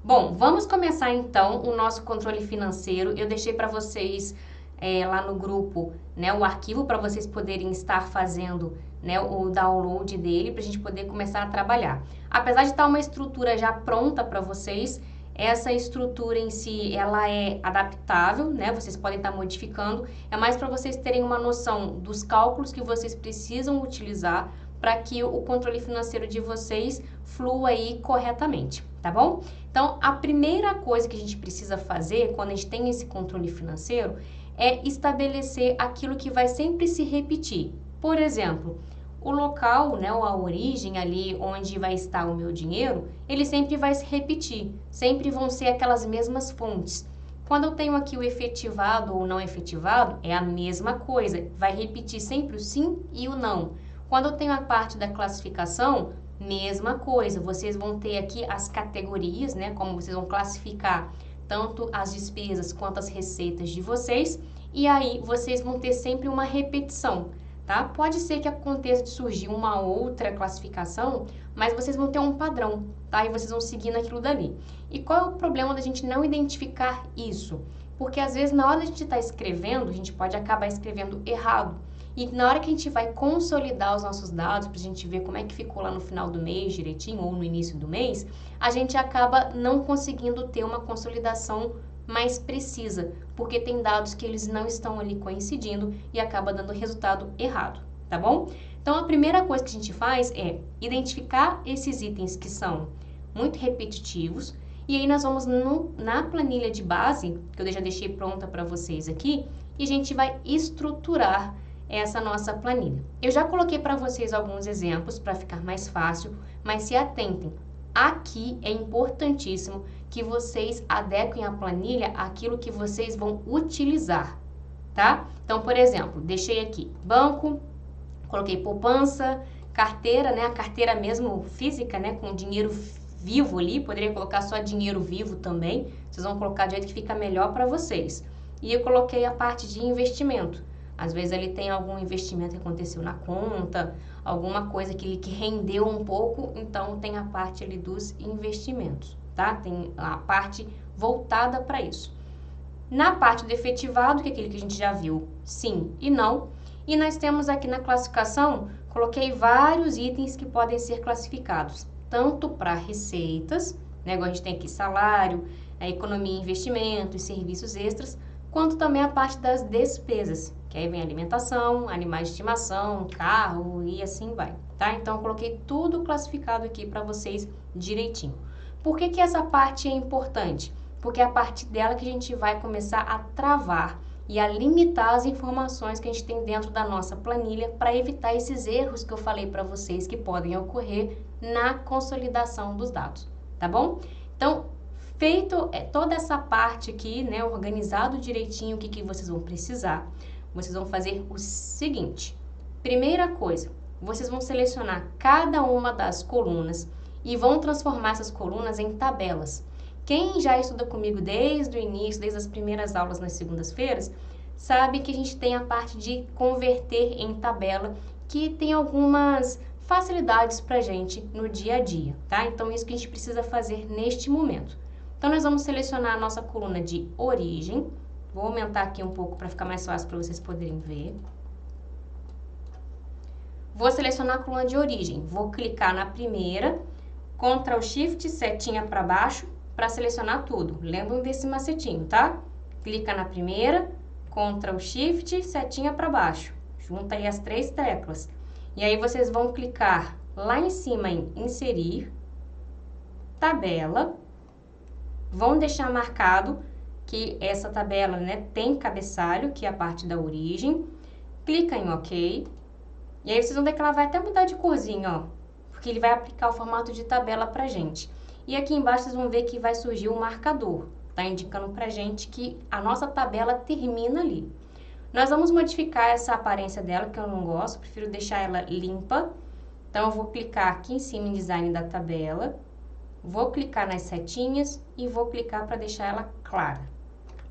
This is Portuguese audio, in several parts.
Bom, vamos começar então o nosso controle financeiro. Eu deixei para vocês lá no grupo, né, o arquivo para vocês poderem estar fazendo, né, o download dele para a gente poder começar a trabalhar. Apesar de estar uma estrutura já pronta para vocês, essa estrutura em si, ela é adaptável, né? Vocês podem estar modificando. É mais para vocês terem uma noção dos cálculos que vocês precisam utilizar para que o controle financeiro de vocês flua aí corretamente, tá bom? Então, a primeira coisa que a gente precisa fazer quando a gente tem esse controle financeiro é estabelecer aquilo que vai sempre se repetir. Por exemplo, o local, né, ou a origem ali onde vai estar o meu dinheiro, ele sempre vai se repetir, sempre vão ser aquelas mesmas fontes. Quando eu tenho aqui o efetivado ou não efetivado, é a mesma coisa, vai repetir sempre o sim e o não. Quando eu tenho a parte da classificação, mesma coisa, vocês vão ter aqui as categorias, né, como vocês vão classificar tanto as despesas quanto as receitas de vocês, e aí vocês vão ter sempre uma repetição, tá? Pode ser que aconteça de surgir uma outra classificação, mas vocês vão ter um padrão, tá? E vocês vão seguir naquilo dali. E qual é o problema da gente não identificar isso? Porque às vezes na hora da gente estar escrevendo, a gente pode acabar escrevendo errado. E na hora que a gente vai consolidar os nossos dados, para a gente ver como é que ficou lá no final do mês direitinho, ou no início do mês, a gente acaba não conseguindo ter uma consolidação mais precisa, porque tem dados que eles não estão ali coincidindo e acaba dando resultado errado, tá bom? Então, a primeira coisa que a gente faz é identificar esses itens que são muito repetitivos, e aí nós vamos na planilha de base, que eu já deixei pronta para vocês aqui, e a gente vai estruturar essa nossa planilha. Eu já coloquei para vocês alguns exemplos para ficar mais fácil, mas se atentem. Aqui é importantíssimo que vocês adequem a planilha àquilo que vocês vão utilizar, tá? Então, por exemplo, deixei aqui banco, coloquei poupança, carteira, né? A carteira mesmo física, né? Com dinheiro vivo ali, poderia colocar só dinheiro vivo também. Vocês vão colocar do jeito que fica melhor para vocês. E eu coloquei a parte de investimento. Às vezes ele tem algum investimento que aconteceu na conta, alguma coisa que rendeu um pouco, então tem a parte ali dos investimentos, tá? Tem a parte voltada para isso. Na parte do efetivado, que é aquele que a gente já viu, sim e não. E nós temos aqui na classificação, coloquei vários itens que podem ser classificados, tanto para receitas, né? Igual a gente tem aqui salário, a economia e investimentos, serviços extras, quanto também a parte das despesas, que aí vem alimentação, animais de estimação, carro e assim vai, tá? Então, eu coloquei tudo classificado aqui para vocês direitinho. Por que que essa parte é importante? Porque é a partir dela que a gente vai começar a travar e a limitar as informações que a gente tem dentro da nossa planilha para evitar esses erros que eu falei para vocês que podem ocorrer na consolidação dos dados, tá bom? Então, feito toda essa parte aqui, né, organizado direitinho o que vocês vão precisar, vocês vão fazer o seguinte. Primeira coisa, vocês vão selecionar cada uma das colunas e vão transformar essas colunas em tabelas. Quem já estuda comigo desde o início, desde as primeiras aulas nas segundas-feiras, sabe que a gente tem a parte de converter em tabela, que tem algumas facilidades para a gente no dia a dia, tá? Então, isso que a gente precisa fazer neste momento. Então, nós vamos selecionar a nossa coluna de origem. Vou aumentar aqui um pouco para ficar mais fácil para vocês poderem ver. Vou selecionar a coluna de origem. Vou clicar na primeira, Ctrl Shift, setinha para baixo, para selecionar tudo. Lembram desse macetinho, tá? Clica na primeira, Ctrl Shift, setinha para baixo. Junta aí as três teclas. E aí vocês vão clicar lá em cima em inserir, tabela. Vão deixar marcado que essa tabela, né, tem cabeçalho, que é a parte da origem. Clica em OK. E aí vocês vão ver que ela vai até mudar de corzinho, ó. Porque ele vai aplicar o formato de tabela pra gente. E aqui embaixo vocês vão ver que vai surgir o marcador. Tá indicando pra gente que a nossa tabela termina ali. Nós vamos modificar essa aparência dela, que eu não gosto. Prefiro deixar ela limpa. Então, eu vou clicar aqui em cima em Design da tabela. Vou clicar nas setinhas e vou clicar para deixar ela clara.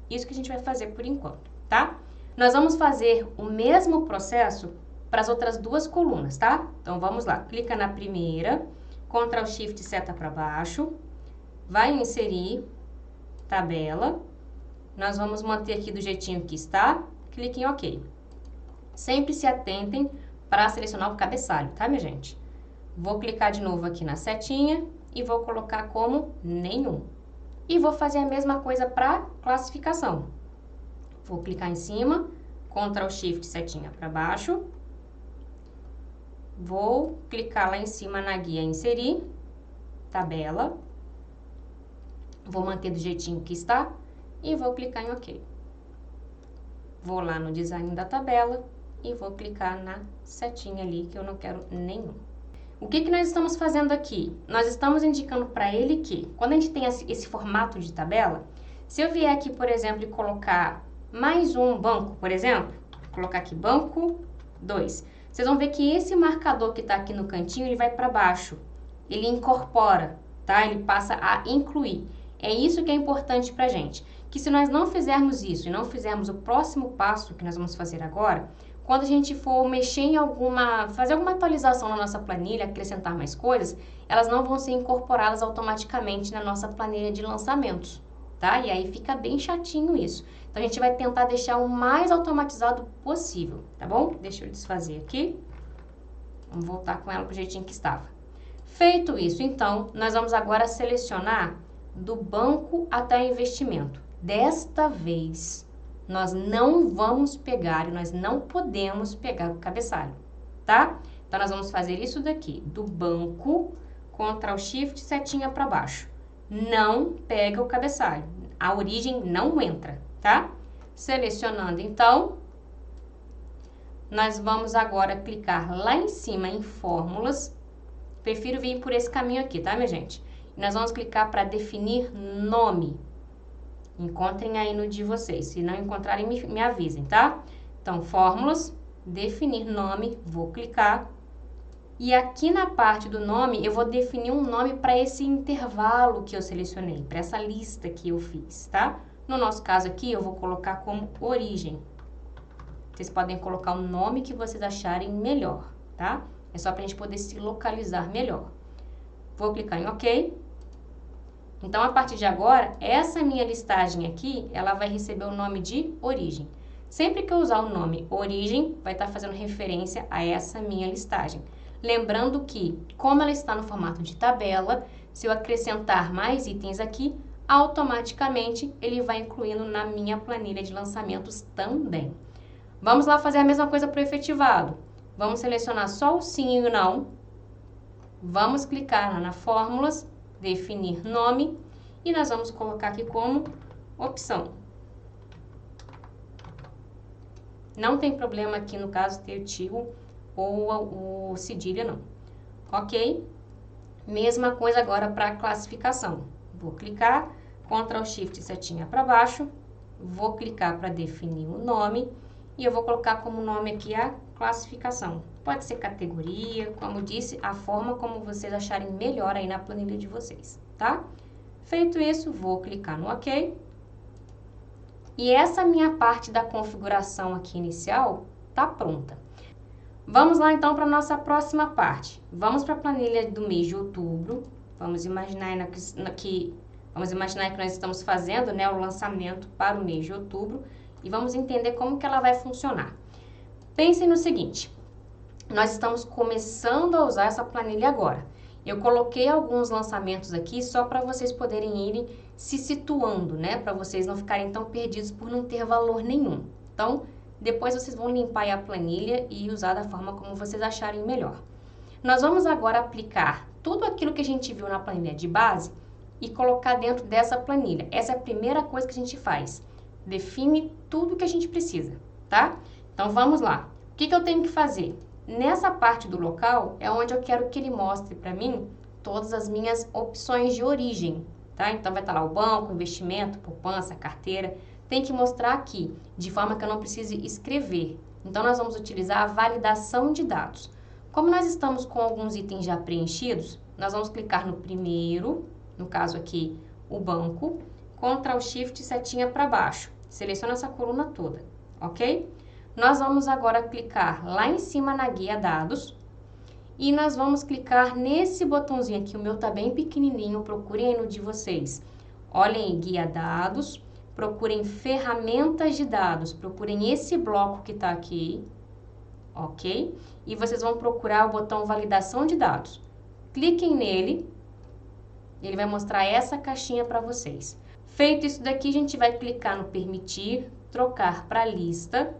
Isso que a gente vai fazer por enquanto, tá? Nós vamos fazer o mesmo processo para as outras duas colunas, tá? Então, vamos lá. Clica na primeira, Ctrl Shift, seta para baixo. vai inserir tabela. Nós vamos manter aqui do jeitinho que está, clique em OK. Sempre se atentem para selecionar o cabeçalho, tá, minha gente? Vou clicar de novo aqui na setinha e vou colocar como nenhum. E vou fazer a mesma coisa para classificação. Vou clicar em cima, Ctrl Shift, setinha para baixo. Vou clicar lá em cima na guia inserir, tabela. Vou manter do jeitinho que está e vou clicar em OK. Vou lá no design da tabela e vou clicar na setinha ali que eu não quero nenhum. O que nós estamos fazendo aqui? Nós estamos indicando para ele que, quando a gente tem esse formato de tabela, se eu vier aqui, por exemplo, e colocar mais um banco, por exemplo, colocar aqui banco 2, vocês vão ver que esse marcador que está aqui no cantinho, ele vai para baixo, ele incorpora, tá? Ele passa a incluir. É isso que é importante para a gente, que se nós não fizermos isso e não fizermos o próximo passo que nós vamos fazer agora, quando a gente for mexer em fazer alguma atualização na nossa planilha, acrescentar mais coisas, elas não vão ser incorporadas automaticamente na nossa planilha de lançamentos, tá? E aí fica bem chatinho isso. Então, a gente vai tentar deixar o mais automatizado possível, tá bom? Deixa eu desfazer aqui. Vamos voltar com ela pro jeitinho que estava. Feito isso, então, nós vamos agora selecionar do banco até o investimento. Desta vez, nós não vamos pegar e nós não podemos pegar o cabeçalho, tá? Então, nós vamos fazer isso daqui, do banco, Ctrl Shift, setinha para baixo. Não pega o cabeçalho, a origem não entra, tá? Selecionando, então, nós vamos agora clicar lá em cima em fórmulas. Prefiro vir por esse caminho aqui, tá, minha gente? E nós vamos clicar para definir nome. Encontrem aí no de vocês. Se não encontrarem, me avisem, tá? Então, fórmulas, definir nome, vou clicar. E aqui na parte do nome, eu vou definir um nome para esse intervalo que eu selecionei, para essa lista que eu fiz, tá? No nosso caso aqui, eu vou colocar como origem. Vocês podem colocar o nome que vocês acharem melhor, tá? É só para a gente poder se localizar melhor. Vou clicar em OK. Então, a partir de agora, essa minha listagem aqui, ela vai receber o nome de origem. Sempre que eu usar o nome origem, vai estar fazendo referência a essa minha listagem. Lembrando que, como ela está no formato de tabela, se eu acrescentar mais itens aqui, automaticamente ele vai incluindo na minha planilha de lançamentos também. Vamos lá fazer a mesma coisa para o efetivado. Vamos selecionar só o sim e o não. Vamos clicar lá na fórmulas, definir nome, e nós vamos colocar aqui como opção. Não tem problema aqui no caso ter o tio ou o cedilha não. Ok? Mesma coisa agora para a classificação. Vou clicar, Ctrl Shift setinha para baixo, vou clicar para definir o nome e eu vou colocar como nome aqui a classificação. Pode ser categoria, como disse, a forma como vocês acharem melhor aí na planilha de vocês, tá? Feito isso, vou clicar no OK. E essa minha parte da configuração aqui inicial tá pronta. Vamos lá então para a nossa próxima parte. Vamos para a planilha do mês de outubro. Vamos imaginar que nós estamos fazendo, né, o lançamento para o mês de outubro e vamos entender como que ela vai funcionar. Pensem no seguinte. Nós estamos começando a usar essa planilha agora. Eu coloquei alguns lançamentos aqui só para vocês poderem irem se situando, né? Para vocês não ficarem tão perdidos por não ter valor nenhum. Então, depois vocês vão limpar aí a planilha e usar da forma como vocês acharem melhor. Nós vamos agora aplicar tudo aquilo que a gente viu na planilha de base e colocar dentro dessa planilha. Essa é a primeira coisa que a gente faz. Define tudo que a gente precisa, tá? Então, vamos lá. O que eu tenho que fazer? Nessa parte do local é onde eu quero que ele mostre para mim todas as minhas opções de origem, tá? Então, vai estar lá o banco, investimento, poupança, carteira. Tem que mostrar aqui, de forma que eu não precise escrever. Então, nós vamos utilizar a validação de dados. Como nós estamos com alguns itens já preenchidos, nós vamos clicar no primeiro, no caso aqui, o banco, Ctrl Shift setinha para baixo. Seleciona essa coluna toda, ok? Nós vamos agora clicar lá em cima na guia dados e nós vamos clicar nesse botãozinho aqui, o meu tá bem pequenininho, procurem aí no de vocês. Olhem aí, guia dados, procurem ferramentas de dados, procurem esse bloco que tá aqui, ok? E vocês vão procurar o botão validação de dados. Cliquem nele, ele vai mostrar essa caixinha para vocês. Feito isso daqui, a gente vai clicar no permitir, trocar para lista.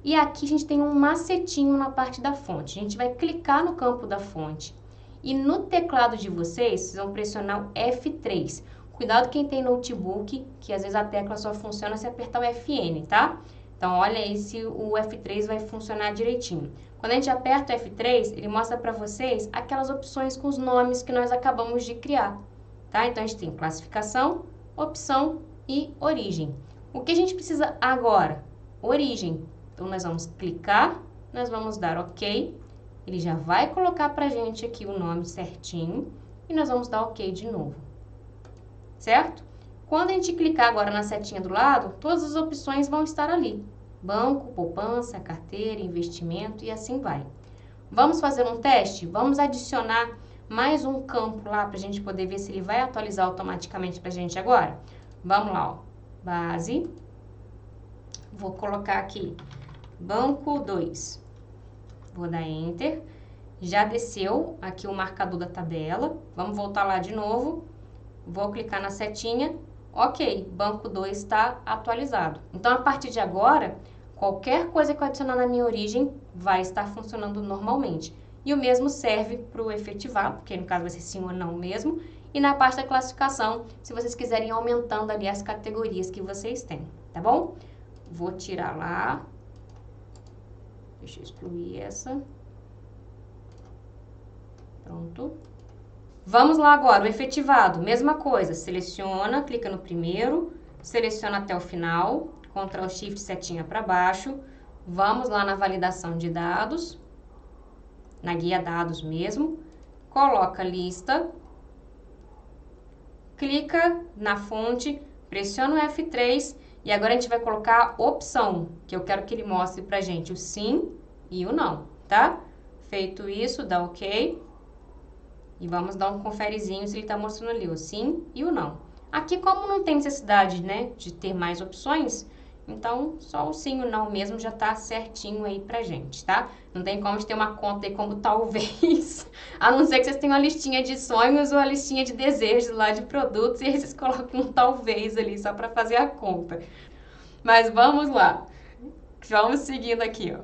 E aqui a gente tem um macetinho na parte da fonte. A gente vai clicar no campo da fonte. E no teclado de vocês vão pressionar o F3. Cuidado quem tem notebook, que às vezes a tecla só funciona se apertar o FN, tá? Então, olha aí se o F3 vai funcionar direitinho. Quando a gente aperta o F3, ele mostra para vocês aquelas opções com os nomes que nós acabamos de criar, tá? Então, a gente tem classificação, opção e origem. O que a gente precisa agora? Origem. Então, nós vamos clicar, nós vamos dar OK. Ele já vai colocar pra gente aqui o nome certinho e nós vamos dar OK de novo. Certo? Quando a gente clicar agora na setinha do lado, todas as opções vão estar ali. Banco, poupança, carteira, investimento e assim vai. Vamos fazer um teste? Vamos adicionar mais um campo lá para a gente poder ver se ele vai atualizar automaticamente para a gente agora? Vamos lá, ó. Base. Vou colocar aqui banco 2. Vou dar Enter. Já desceu aqui o marcador da tabela. Vamos voltar lá de novo. Vou clicar na setinha. Ok, banco 2 está atualizado. Então, a partir de agora, qualquer coisa que eu adicionar na minha origem vai estar funcionando normalmente. E o mesmo serve para o efetivar, porque no caso vai ser sim ou não mesmo. E na parte da classificação, se vocês quiserem ir aumentando ali as categorias que vocês têm, tá bom? Vou tirar lá. Deixa eu excluir essa. Pronto. Vamos lá agora, o efetivado, mesma coisa, seleciona, clica no primeiro, seleciona até o final, Ctrl Shift setinha para baixo, vamos lá na validação de dados, na guia dados mesmo, coloca lista, clica na fonte, pressiona o F3 e agora a gente vai colocar opção, que eu quero que ele mostre pra gente o sim e o não, tá? Feito isso, dá OK. E vamos dar um conferezinho se ele está mostrando ali o sim e o não. Aqui, como não tem necessidade, né, de ter mais opções, então só o sim e o não mesmo já está certinho aí pra gente, tá? Não tem como de ter uma conta aí como talvez, a não ser que vocês tenham uma listinha de sonhos ou a listinha de desejos lá de produtos e aí vocês colocam um talvez ali só para fazer a conta. Mas vamos lá. Vamos seguindo aqui, ó.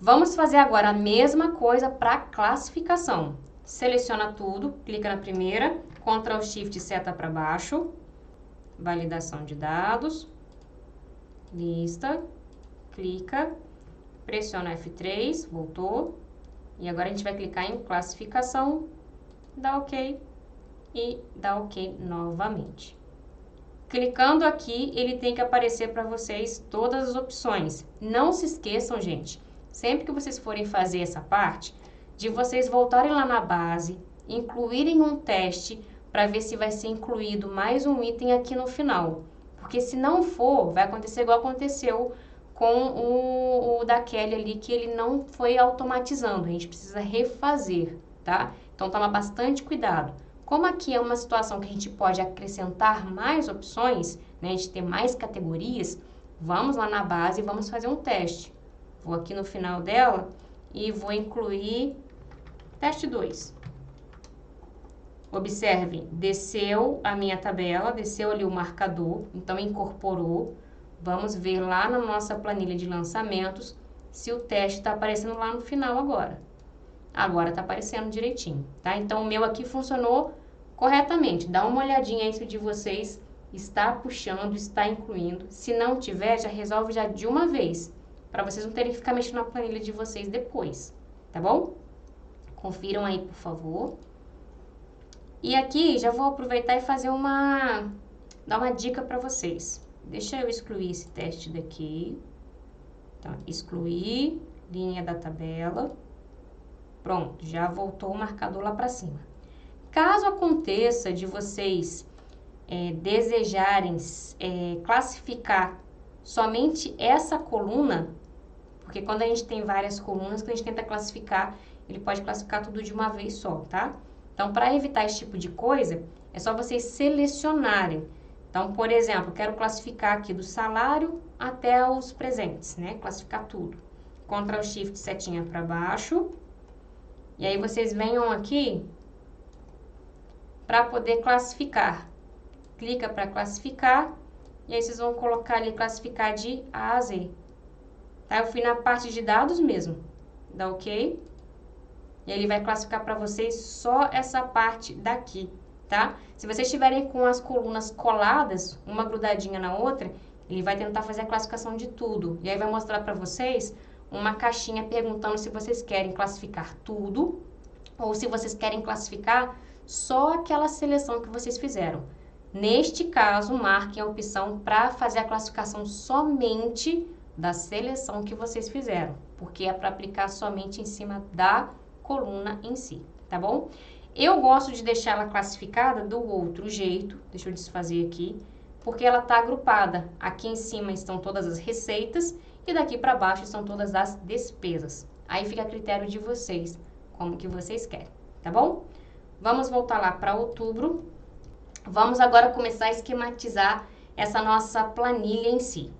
Vamos fazer agora a mesma coisa para classificação. Seleciona tudo, clica na primeira, Ctrl Shift seta para baixo, validação de dados, lista, clica, pressiona F3, voltou, e agora a gente vai clicar em classificação, dá OK e dá OK novamente. Clicando aqui, ele tem que aparecer para vocês todas as opções. Não se esqueçam, gente, sempre que vocês forem fazer essa parte, de vocês voltarem lá na base, incluírem um teste para ver se vai ser incluído mais um item aqui no final. Porque se não for, vai acontecer igual aconteceu com o da Kelly ali, que ele não foi automatizando. A gente precisa refazer, tá? Então, toma bastante cuidado. Como aqui é uma situação que a gente pode acrescentar mais opções, né? A gente tem mais categorias, vamos lá na base e vamos fazer um teste. Vou aqui no final dela e vou incluir teste 2. Observem, desceu a minha tabela, desceu ali o marcador, então incorporou. Vamos ver lá na nossa planilha de lançamentos se o teste está aparecendo lá no final agora. Agora está aparecendo direitinho, tá? Então o meu aqui funcionou corretamente. Dá uma olhadinha aí se o de vocês está puxando, está incluindo. Se não tiver, já resolve já de uma vez, para vocês não terem que ficar mexendo na planilha de vocês depois, tá bom? Confiram aí, por favor. E aqui já vou aproveitar e fazer dar uma dica para vocês. Deixa eu excluir esse teste daqui. Então, excluir, linha da tabela. Pronto, já voltou o marcador lá para cima. Caso aconteça de vocês desejarem classificar somente essa coluna, porque quando a gente tem várias colunas, que a gente tenta classificar ele pode classificar tudo de uma vez só, tá? Então, para evitar esse tipo de coisa, é só vocês selecionarem. Então, por exemplo, eu quero classificar aqui do salário até os presentes, né? Classificar tudo. Ctrl Shift setinha para baixo. E aí vocês venham aqui para poder classificar. Clica para classificar. E aí vocês vão colocar ali classificar de A a Z. Tá? Eu fui na parte de dados mesmo. Dá OK. E ele vai classificar para vocês só essa parte daqui, tá? Se vocês estiverem com as colunas coladas, uma grudadinha na outra, ele vai tentar fazer a classificação de tudo. E aí vai mostrar para vocês uma caixinha perguntando se vocês querem classificar tudo ou se vocês querem classificar só aquela seleção que vocês fizeram. Neste caso, marquem a opção para fazer a classificação somente da seleção que vocês fizeram, porque é para aplicar somente em cima da coluna em si, tá bom? Eu gosto de deixar ela classificada do outro jeito, deixa eu desfazer aqui, porque ela tá agrupada. Aqui em cima estão todas as receitas e daqui para baixo estão todas as despesas. Aí fica a critério de vocês, como que vocês querem, tá bom? Vamos voltar lá para outubro. Vamos agora começar a esquematizar essa nossa planilha em si.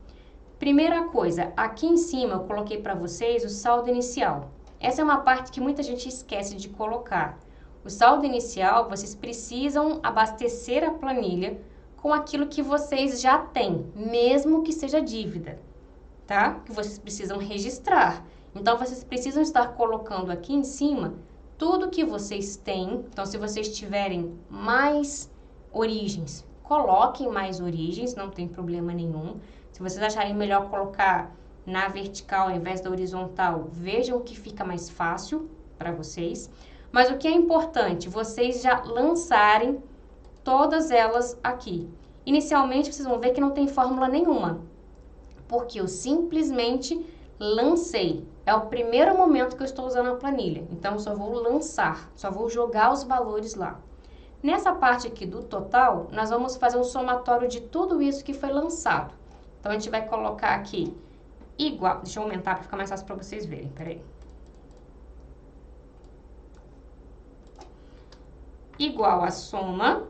Primeira coisa, aqui em cima eu coloquei para vocês o saldo inicial. Essa é uma parte que muita gente esquece de colocar. O saldo inicial, vocês precisam abastecer a planilha com aquilo que vocês já têm, mesmo que seja dívida, tá? Que vocês precisam registrar. Então, vocês precisam estar colocando aqui em cima tudo que vocês têm. Então, se vocês tiverem mais origens, coloquem mais origens, não tem problema nenhum. Se vocês acharem melhor colocar na vertical ao invés da horizontal, vejam que fica mais fácil para vocês. Mas o que é importante, vocês já lançarem todas elas aqui. Inicialmente, vocês vão ver que não tem fórmula nenhuma, porque eu simplesmente lancei. É o primeiro momento que eu estou usando a planilha. Então, eu só vou lançar, só vou jogar os valores lá. Nessa parte aqui do total, nós vamos fazer um somatório de tudo isso que foi lançado. Então, a gente vai colocar aqui igual, deixa eu aumentar para ficar mais fácil para vocês verem, peraí. Igual a soma,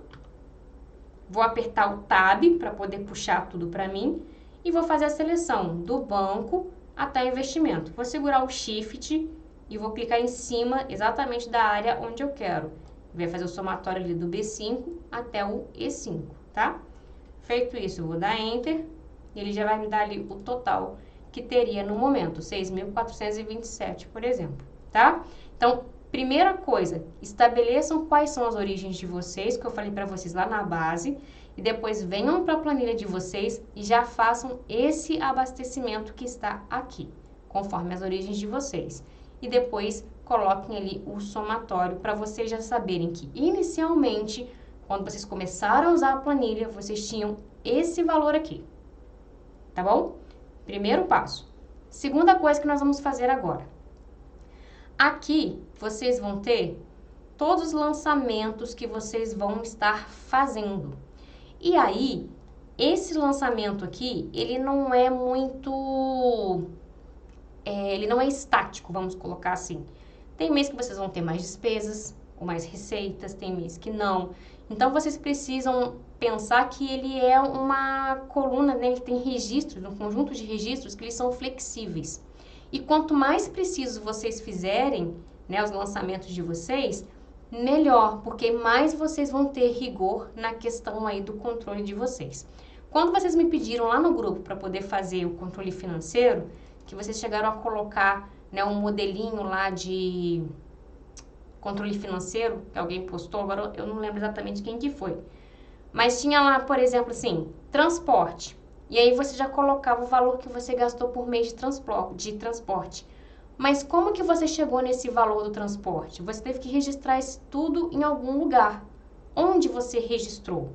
vou apertar o Tab para poder puxar tudo para mim e vou fazer a seleção do banco até investimento. Vou segurar o Shift e vou clicar em cima exatamente da área onde eu quero. Vai fazer o somatório ali do B5 até o E5, tá? Feito isso, eu vou dar Enter e ele já vai me dar ali o total que teria no momento, 6.427, por exemplo, tá? Então, primeira coisa, estabeleçam quais são as origens de vocês, que eu falei para vocês lá na base, e depois venham para a planilha de vocês e já façam esse abastecimento que está aqui, conforme as origens de vocês. E depois coloquem ali o somatório para vocês já saberem que inicialmente, quando vocês começaram a usar a planilha, vocês tinham esse valor aqui, tá bom? Primeiro passo. Segunda coisa que nós vamos fazer agora. Aqui, vocês vão ter todos os lançamentos que vocês vão estar fazendo. E aí, esse lançamento aqui, ele não é muito... ele não é estático, vamos colocar assim. Tem mês que vocês vão ter mais despesas ou mais receitas, tem mês que não. Então, vocês precisam pensar que ele é uma coluna, né? Ele tem registros, um conjunto de registros que eles são flexíveis. E quanto mais preciso vocês fizerem, né, os lançamentos de vocês, melhor, porque mais vocês vão ter rigor na questão aí do controle de vocês. Quando vocês me pediram lá no grupo para poder fazer o controle financeiro, que vocês chegaram a colocar, né, um modelinho lá de controle financeiro, que alguém postou, agora eu não lembro exatamente quem que foi. Mas tinha lá, por exemplo, assim, transporte. E aí você já colocava o valor que você gastou por mês de transporte. Mas como que você chegou nesse valor do transporte? Você teve que registrar isso tudo em algum lugar. Onde você registrou?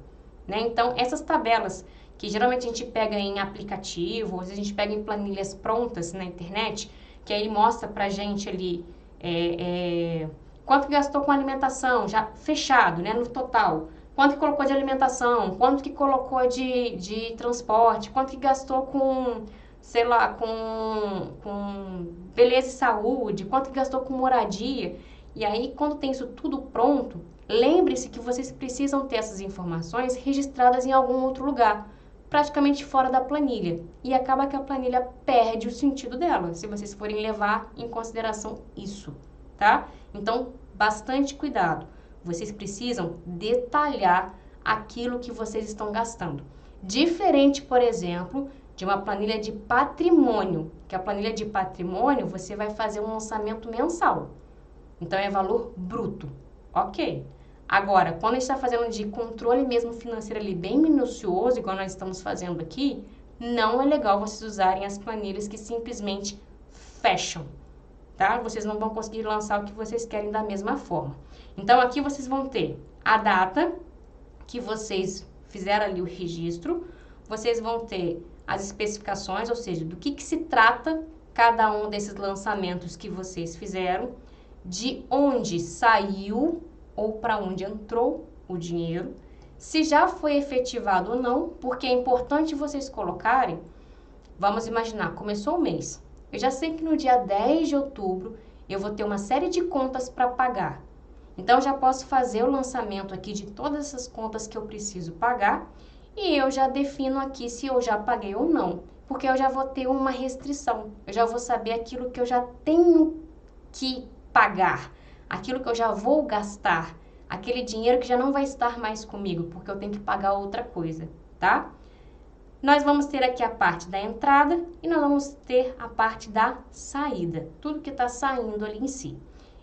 Né? Então, essas tabelas que geralmente a gente pega em aplicativo, ou a gente pega em planilhas prontas na internet, que aí mostra pra gente ali quanto que gastou com alimentação, já fechado, né, no total. Quanto que colocou de alimentação, quanto que colocou de transporte, quanto que gastou com sei lá, com beleza e saúde, quanto gastou com moradia. E aí, quando tem isso tudo pronto, lembre-se que vocês precisam ter essas informações registradas em algum outro lugar, praticamente fora da planilha. E acaba que a planilha perde o sentido dela, se vocês forem levar em consideração isso, tá? Então, bastante cuidado. Vocês precisam detalhar aquilo que vocês estão gastando. Diferente, por exemplo, de uma planilha de patrimônio, que a planilha de patrimônio você vai fazer um lançamento mensal. Então, é valor bruto, ok. Agora, quando a gente está fazendo de controle mesmo financeiro ali bem minucioso, igual nós estamos fazendo aqui, não é legal vocês usarem as planilhas que simplesmente fecham, tá? Vocês não vão conseguir lançar o que vocês querem da mesma forma. Então, aqui vocês vão ter a data que vocês fizeram ali o registro, vocês vão ter as especificações, ou seja, do que se trata cada um desses lançamentos que vocês fizeram, de onde saiu ou para onde entrou o dinheiro, se já foi efetivado ou não, porque é importante vocês colocarem, vamos imaginar, começou o mês, eu já sei que no dia 10 de outubro eu vou ter uma série de contas para pagar, então já posso fazer o lançamento aqui de todas essas contas que eu preciso pagar e eu já defino aqui se eu já paguei ou não, porque eu já vou ter uma restrição, eu já vou saber aquilo que eu já tenho que pagar, aquilo que eu já vou gastar, aquele dinheiro que já não vai estar mais comigo, porque eu tenho que pagar outra coisa, tá? Nós vamos ter aqui a parte da entrada e nós vamos ter a parte da saída, tudo que está saindo ali em si.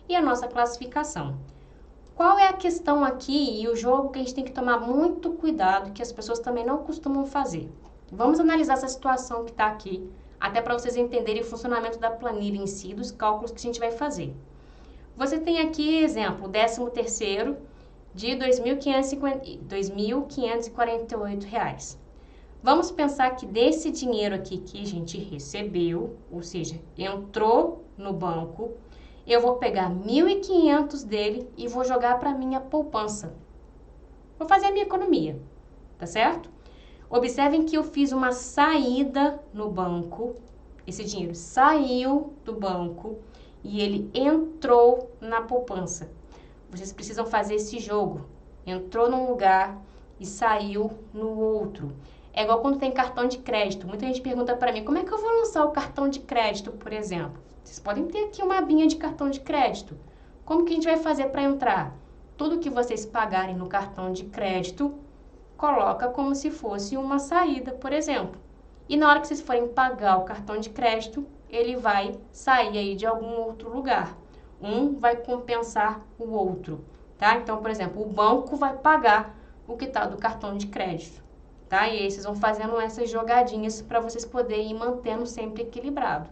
E a nossa classificação. Qual é a questão aqui e o jogo que a gente tem que tomar muito cuidado, que as pessoas também não costumam fazer? Vamos analisar essa situação que está aqui, até para vocês entenderem o funcionamento da planilha em si, dos cálculos que a gente vai fazer. Você tem aqui, exemplo, 13º de R$ 2.548. Vamos pensar que desse dinheiro aqui que a gente recebeu, ou seja, entrou no banco, eu vou pegar 1.500 dele e vou jogar para minha poupança. Vou fazer a minha economia, tá certo? Observem que eu fiz uma saída no banco, esse dinheiro saiu do banco e ele entrou na poupança. Vocês precisam fazer esse jogo. Entrou num lugar e saiu no outro. É igual quando tem cartão de crédito. Muita gente pergunta para mim, como é que eu vou lançar o cartão de crédito, por exemplo? Vocês podem ter aqui uma abinha de cartão de crédito. Como que a gente vai fazer para entrar? Tudo que vocês pagarem no cartão de crédito, coloca como se fosse uma saída, por exemplo. E na hora que vocês forem pagar o cartão de crédito, ele vai sair aí de algum outro lugar. Um vai compensar o outro, tá? Então, por exemplo, o banco vai pagar o que está do cartão de crédito, tá? E aí vocês vão fazendo essas jogadinhas para vocês poderem ir mantendo sempre equilibrado,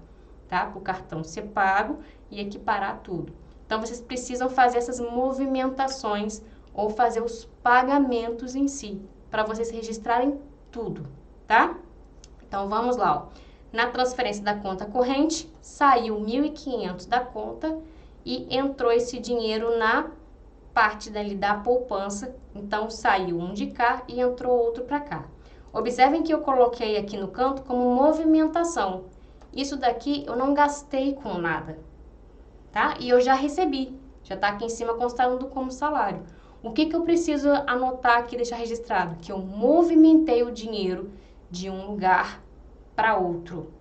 tá? Para o cartão ser pago e equiparar tudo. Então, vocês precisam fazer essas movimentações ou fazer os pagamentos em si, para vocês registrarem tudo, tá? Então, vamos lá, ó. Na transferência da conta corrente, saiu 1.500 da conta e entrou esse dinheiro na parte dali da poupança. Então, saiu um de cá e entrou outro para cá. Observem que eu coloquei aqui no canto como movimentação. Isso daqui eu não gastei com nada, tá? E eu já recebi, já tá aqui em cima constando como salário. O que eu preciso anotar aqui, deixar registrado? Que eu movimentei o dinheiro de um lugar para outro,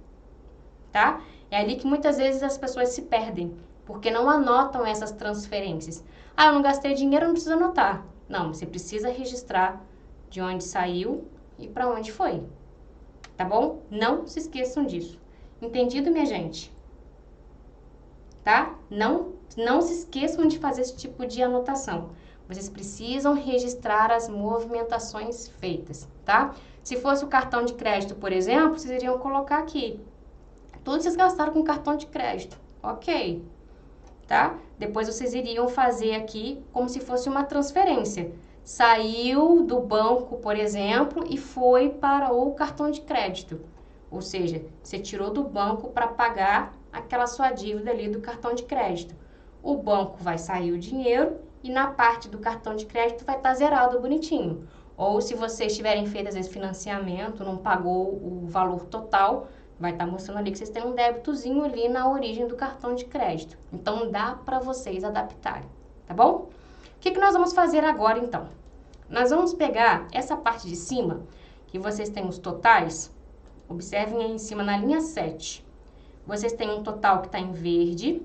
tá? É ali que muitas vezes as pessoas se perdem, porque não anotam essas transferências. Ah, eu não gastei dinheiro, não preciso anotar. Não, você precisa registrar de onde saiu e para onde foi, tá bom? Não se esqueçam disso. Entendido, minha gente? Tá? Não se esqueçam de fazer esse tipo de anotação. Vocês precisam registrar as movimentações feitas, tá? Se fosse o cartão de crédito, por exemplo, vocês iriam colocar aqui. Tudo vocês gastaram com cartão de crédito. Ok, tá? Depois vocês iriam fazer aqui como se fosse uma transferência. Saiu do banco, por exemplo, e foi para o cartão de crédito. Ou seja, você tirou do banco para pagar aquela sua dívida ali do cartão de crédito. O banco vai sair o dinheiro e na parte do cartão de crédito vai estar zerado bonitinho. Ou se vocês tiverem feito, às vezes, financiamento, não pagou o valor total, vai estar mostrando ali que vocês têm um débitozinho ali na origem do cartão de crédito. Então, dá para vocês adaptarem, tá bom? O que nós vamos fazer agora, então? Nós vamos pegar essa parte de cima, que vocês têm os totais. Observem aí em cima na linha 7. Vocês têm um total que está em verde,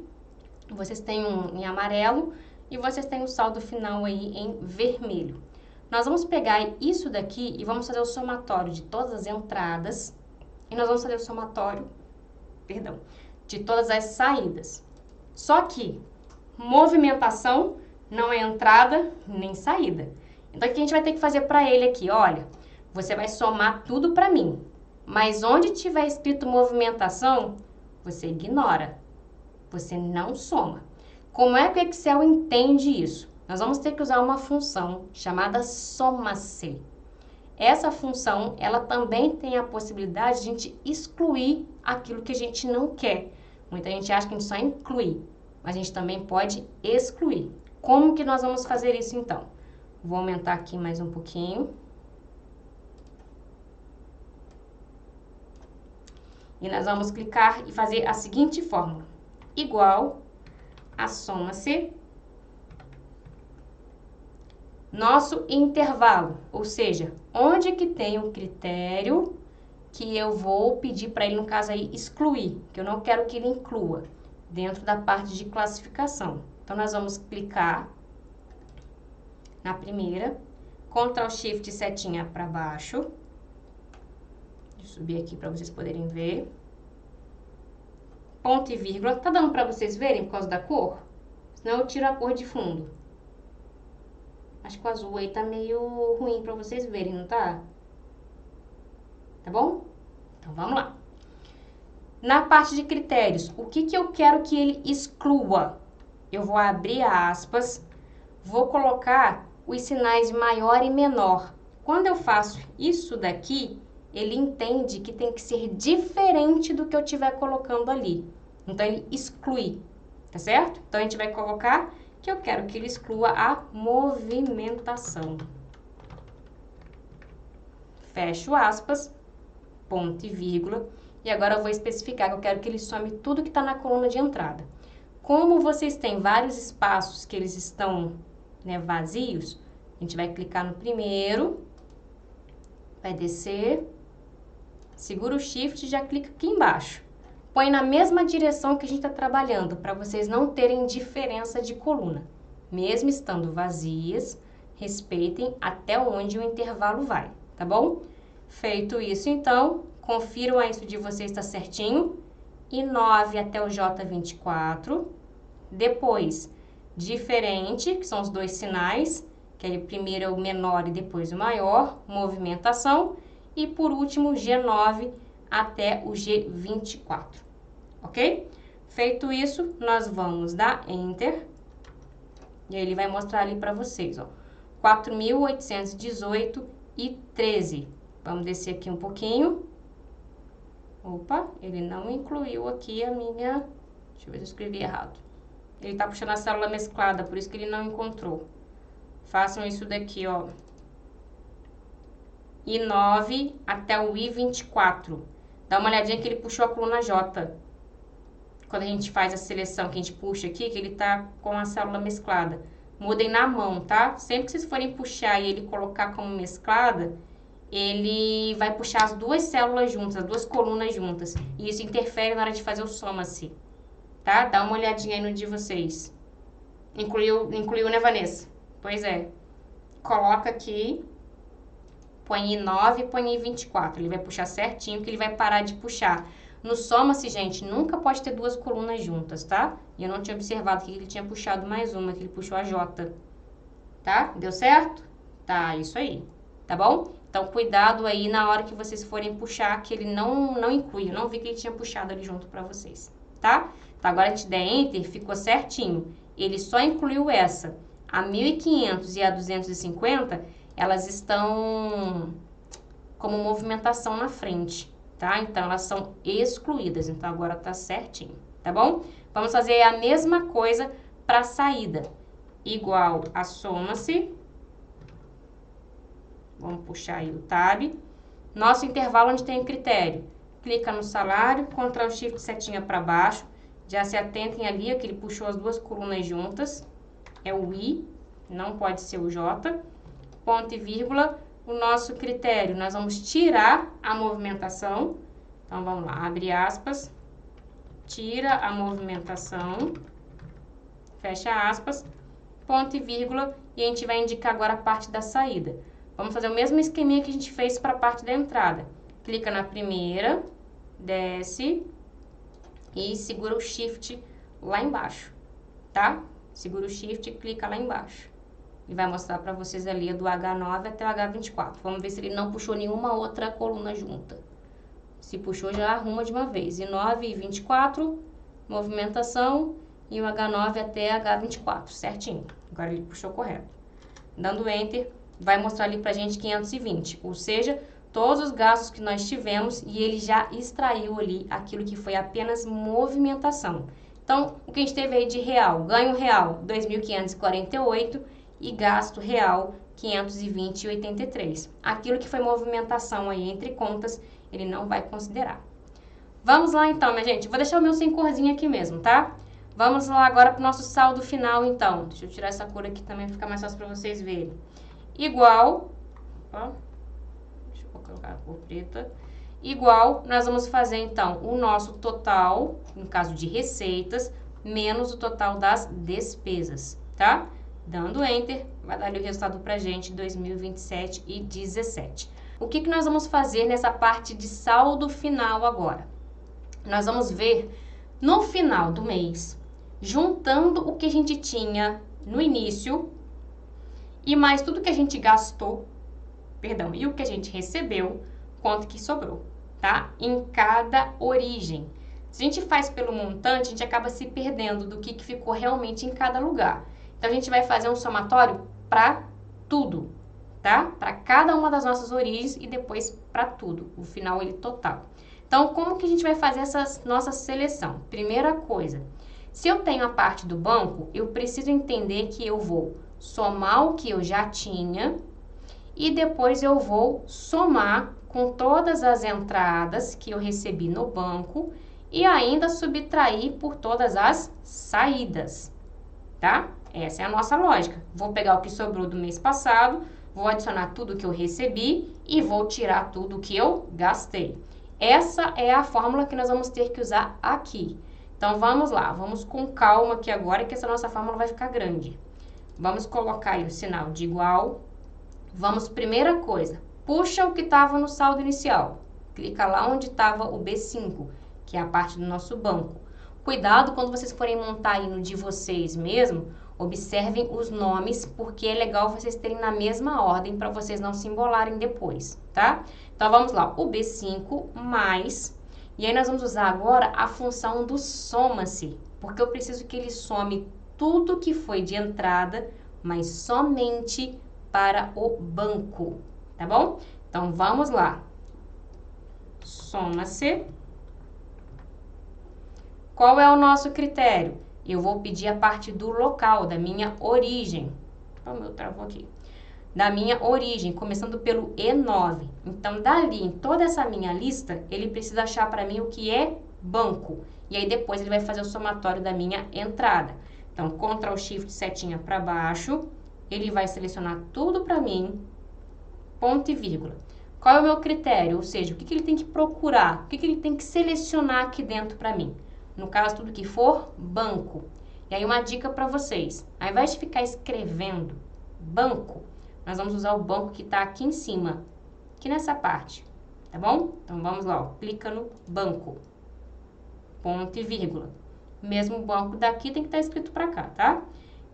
vocês têm um em amarelo e vocês têm o saldo final aí em vermelho. Nós vamos pegar isso daqui e vamos fazer o somatório de todas as entradas e nós vamos fazer o somatório, de todas as saídas. Só que movimentação não é entrada nem saída. Então, o que a gente vai ter que fazer para ele aqui? Olha, você vai somar tudo para mim, mas onde tiver escrito movimentação, você ignora, você não soma. Como é que o Excel entende isso? Nós vamos ter que usar uma função chamada soma-se. Essa função, ela também tem a possibilidade de a gente excluir aquilo que a gente não quer. Muita gente acha que a gente só inclui, mas a gente também pode excluir. Como que nós vamos fazer isso então? Vou aumentar aqui mais um pouquinho. E nós vamos clicar e fazer a seguinte fórmula. Igual a soma-se nosso intervalo, ou seja, onde que tem o critério que eu vou pedir para ele, no caso aí, excluir, que eu não quero que ele inclua, dentro da parte de classificação. Então, nós vamos clicar na primeira, Ctrl Shift setinha para baixo, vou subir aqui para vocês poderem ver, ponto e vírgula, tá dando para vocês verem por causa da cor? Senão eu tiro a cor de fundo. Acho que o azul aí tá meio ruim para vocês verem, não tá? Tá bom? Então, vamos lá. Na parte de critérios, o que eu quero que ele exclua? Eu vou abrir aspas, vou colocar os sinais de maior e menor. Quando eu faço isso daqui, ele entende que tem que ser diferente do que eu estiver colocando ali. Então, ele exclui, tá certo? Então, a gente vai colocar que eu quero que ele exclua a movimentação. Fecho aspas, ponto e vírgula. E agora eu vou especificar que eu quero que ele some tudo que está na coluna de entrada. Como vocês têm vários espaços que eles estão, vazios, a gente vai clicar no primeiro, vai descer, segura o Shift e já clica aqui embaixo. Põe na mesma direção que a gente está trabalhando, para vocês não terem diferença de coluna. Mesmo estando vazias, respeitem até onde o intervalo vai, tá bom? Feito isso, então, confiram aí se o de vocês está certinho. E 9 até o J24. Depois, diferente, que são os dois sinais, que aí primeiro é o menor e depois o maior, movimentação. E por último, G9 até o G24, ok? Feito isso, nós vamos dar Enter. E aí ele vai mostrar ali para vocês, ó, 4.818,13. Vamos descer aqui um pouquinho. Opa, ele não incluiu aqui a minha... Deixa eu ver se eu escrevi errado. Ele tá puxando a célula mesclada, por isso que ele não encontrou. Façam isso daqui, ó. I9 até o I24. Dá uma olhadinha que ele puxou a coluna J. Quando a gente faz a seleção, que a gente puxa aqui, que ele tá com a célula mesclada. Mudem na mão, tá? Sempre que vocês forem puxar e ele colocar como mesclada, ele vai puxar as duas células juntas, as duas colunas juntas. E isso interfere na hora de fazer o soma-se, tá? Dá uma olhadinha aí no de vocês. Incluiu, né, Vanessa? Pois é. Coloca aqui, põe I9 e põe I24. Ele vai puxar certinho, que ele vai parar de puxar. No soma-se, gente, nunca pode ter duas colunas juntas, tá? E eu não tinha observado que ele tinha puxado mais uma, que ele puxou a J. Tá? Deu certo? Tá, isso aí. Tá bom? Então, cuidado aí na hora que vocês forem puxar, que ele não inclui. Eu não vi que ele tinha puxado ali junto pra vocês, tá? Então, agora a gente der Enter, ficou certinho. Ele só incluiu essa. A 1.500 e a 250, elas estão como movimentação na frente, tá? Então, elas são excluídas. Então, agora tá certinho, tá bom? Vamos fazer a mesma coisa para saída. Igual a soma-se. Vamos puxar aí o tab. Nosso intervalo onde tem o critério. clica no salário, Ctrl Shift setinha para baixo. Já se atentem ali, que ele puxou as duas colunas juntas. É o I, não pode ser o J. Ponto e vírgula, o nosso critério, nós vamos tirar a movimentação. Então, vamos lá, abre aspas, tira a movimentação, fecha aspas, ponto e vírgula, e a gente vai indicar agora a parte da saída. Vamos fazer o mesmo esqueminha que a gente fez para a parte da entrada. Clica na primeira, desce e segura o Shift lá embaixo, tá? Segura o Shift e clica lá embaixo. E vai mostrar para vocês ali do H9 até o H24. Vamos ver se ele não puxou nenhuma outra coluna junta. Se puxou, já arruma de uma vez. I9 e 24, movimentação, e o H9 até H24, certinho. Agora ele puxou correto. Dando Enter, vai mostrar ali pra gente 520, ou seja, todos os gastos que nós tivemos e ele já extraiu ali aquilo que foi apenas movimentação. Então, o que a gente teve aí de real, ganho real, 2.548 e gasto real, 520,83. Aquilo que foi movimentação aí entre contas, ele não vai considerar. Vamos lá então, minha gente. Vou deixar o meu sem corzinha aqui mesmo, tá? Vamos lá agora para o nosso saldo final, então. Deixa eu tirar essa cor aqui também, fica mais fácil para vocês verem. Igual, ó, deixa eu colocar a cor preta. Igual, nós vamos fazer então o nosso total, no caso de receitas, menos o total das despesas, tá? Dando Enter, vai dar ali o resultado pra gente, 2027,17. O que nós vamos fazer nessa parte de saldo final agora? Nós vamos ver no final do mês, juntando o que a gente tinha no início e mais tudo que a gente gastou, perdão, e o que a gente recebeu, quanto que sobrou, tá? Em cada origem. Se a gente faz pelo montante, a gente acaba se perdendo do que ficou realmente em cada lugar. Então, a gente vai fazer um somatório para tudo, tá? Para cada uma das nossas origens e depois para tudo, o final ele total. Então, como que a gente vai fazer essa nossa seleção? Primeira coisa, se eu tenho a parte do banco, eu preciso entender que eu vou somar o que eu já tinha e depois eu vou somar com todas as entradas que eu recebi no banco e ainda subtrair por todas as saídas, tá? Essa é a nossa lógica. Vou pegar o que sobrou do mês passado, vou adicionar tudo que eu recebi e vou tirar tudo que eu gastei. Essa é a fórmula que nós vamos ter que usar aqui. Então, vamos lá. Vamos com calma aqui agora, que essa nossa fórmula vai ficar grande. Vamos colocar aí o sinal de igual. Vamos, primeira coisa, puxa o que estava no saldo inicial. Clica lá onde estava o B5, que é a parte do nosso banco. Cuidado quando vocês forem montar aí no de vocês mesmo, observem os nomes, porque é legal vocês terem na mesma ordem para vocês não se embolarem depois, tá? Então, vamos lá, o B5 mais, e aí nós vamos usar agora a função do soma-se, porque eu preciso que ele some tudo que foi de entrada, mas somente para o banco, tá bom? Então, vamos lá. Soma-se. Qual é o nosso critério? Eu vou pedir a parte do local, da minha origem. O meu travou aqui. Da minha origem, começando pelo E9. Então, dali, em toda essa minha lista, ele precisa achar para mim o que é banco. E aí, depois, ele vai fazer o somatório da minha entrada. Então, Ctrl Shift setinha para baixo. Ele vai selecionar tudo para mim. Ponto e vírgula. Qual é o meu critério? Ou seja, o que ele tem que procurar? O que ele tem que selecionar aqui dentro para mim? No caso, tudo que for banco. E aí, uma dica para vocês. Ao invés de ficar escrevendo banco, nós vamos usar o banco que está aqui em cima. Aqui nessa parte. Tá bom? Então, vamos lá. Ó. Clica no banco. Ponto e vírgula. Mesmo banco daqui tem que estar escrito para cá, tá?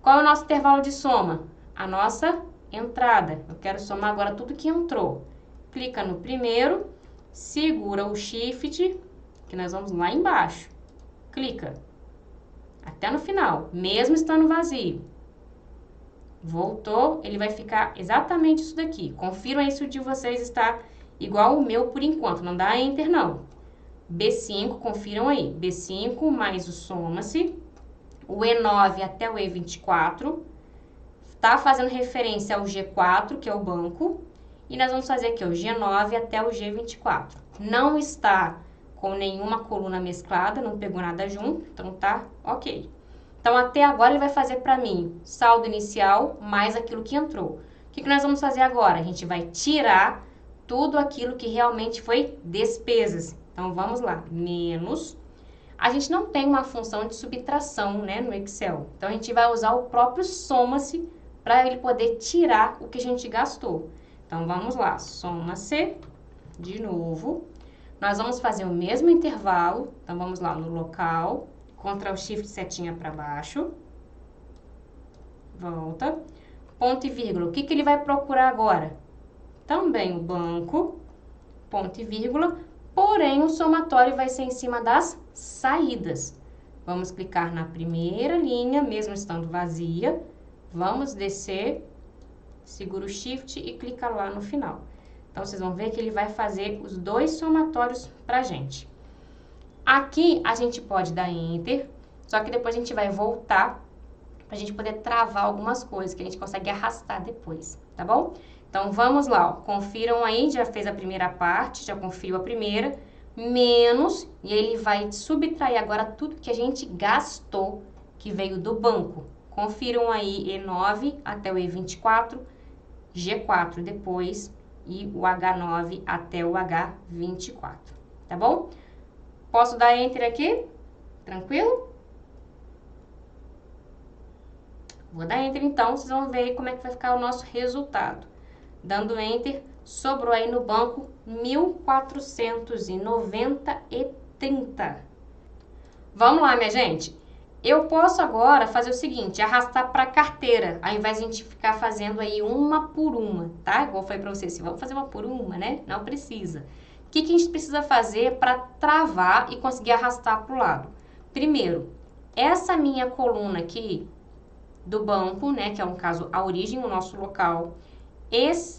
Qual é o nosso intervalo de soma? A nossa entrada. Eu quero somar agora tudo que entrou. Clica no primeiro. Segura o Shift, que nós vamos lá embaixo. Clica até no final, mesmo estando vazio. Voltou, ele vai ficar exatamente isso daqui. Confiram aí se o de vocês está igual o meu por enquanto, não dá Enter não. B5, confiram aí, B5 mais o soma-se, o E9 até o E24, tá fazendo referência ao G4, que é o banco, e nós vamos fazer aqui o G9 até o G24. Não está com nenhuma coluna mesclada, não pegou nada junto, então tá ok. Então, até agora ele vai fazer para mim saldo inicial mais aquilo que entrou. O que nós vamos fazer agora? A gente vai tirar tudo aquilo que realmente foi despesas. Então, vamos lá, menos. A gente não tem uma função de subtração, né, no Excel. Então, a gente vai usar o próprio soma-se para ele poder tirar o que a gente gastou. Então, vamos lá, soma-se, de novo. Nós vamos fazer o mesmo intervalo. Então, vamos lá no local, Ctrl Shift setinha para baixo. Volta. Ponto e vírgula. O que ele vai procurar agora? Também o banco, ponto e vírgula, porém o somatório vai ser em cima das saídas. Vamos clicar na primeira linha, mesmo estando vazia. Vamos descer, segura o Shift e clica lá no final. Então, vocês vão ver que ele vai fazer os dois somatórios pra gente. Aqui, a gente pode dar Enter, só que depois a gente vai voltar pra gente poder travar algumas coisas que a gente consegue arrastar depois, tá bom? Então, vamos lá, ó. Confiram aí, já fez a primeira parte, já conferiu a primeira, menos, e ele vai subtrair agora tudo que a gente gastou, que veio do banco. Confiram aí E9 até o E24, G4 depois, e o H9 até o H24, tá bom? Posso dar Enter aqui? Tranquilo? Vou dar Enter então, vocês vão ver como é que vai ficar o nosso resultado. Dando Enter, sobrou aí no banco 1.490,30. Vamos lá, minha gente. Eu posso agora fazer o seguinte, arrastar para a carteira, ao invés de a gente ficar fazendo aí uma por uma, tá? Igual eu falei para vocês, vamos fazer uma por uma, né? Não precisa. O que a gente precisa fazer para travar e conseguir arrastar para o lado? Primeiro, essa minha coluna aqui do banco, né, que é no caso a origem, o nosso local,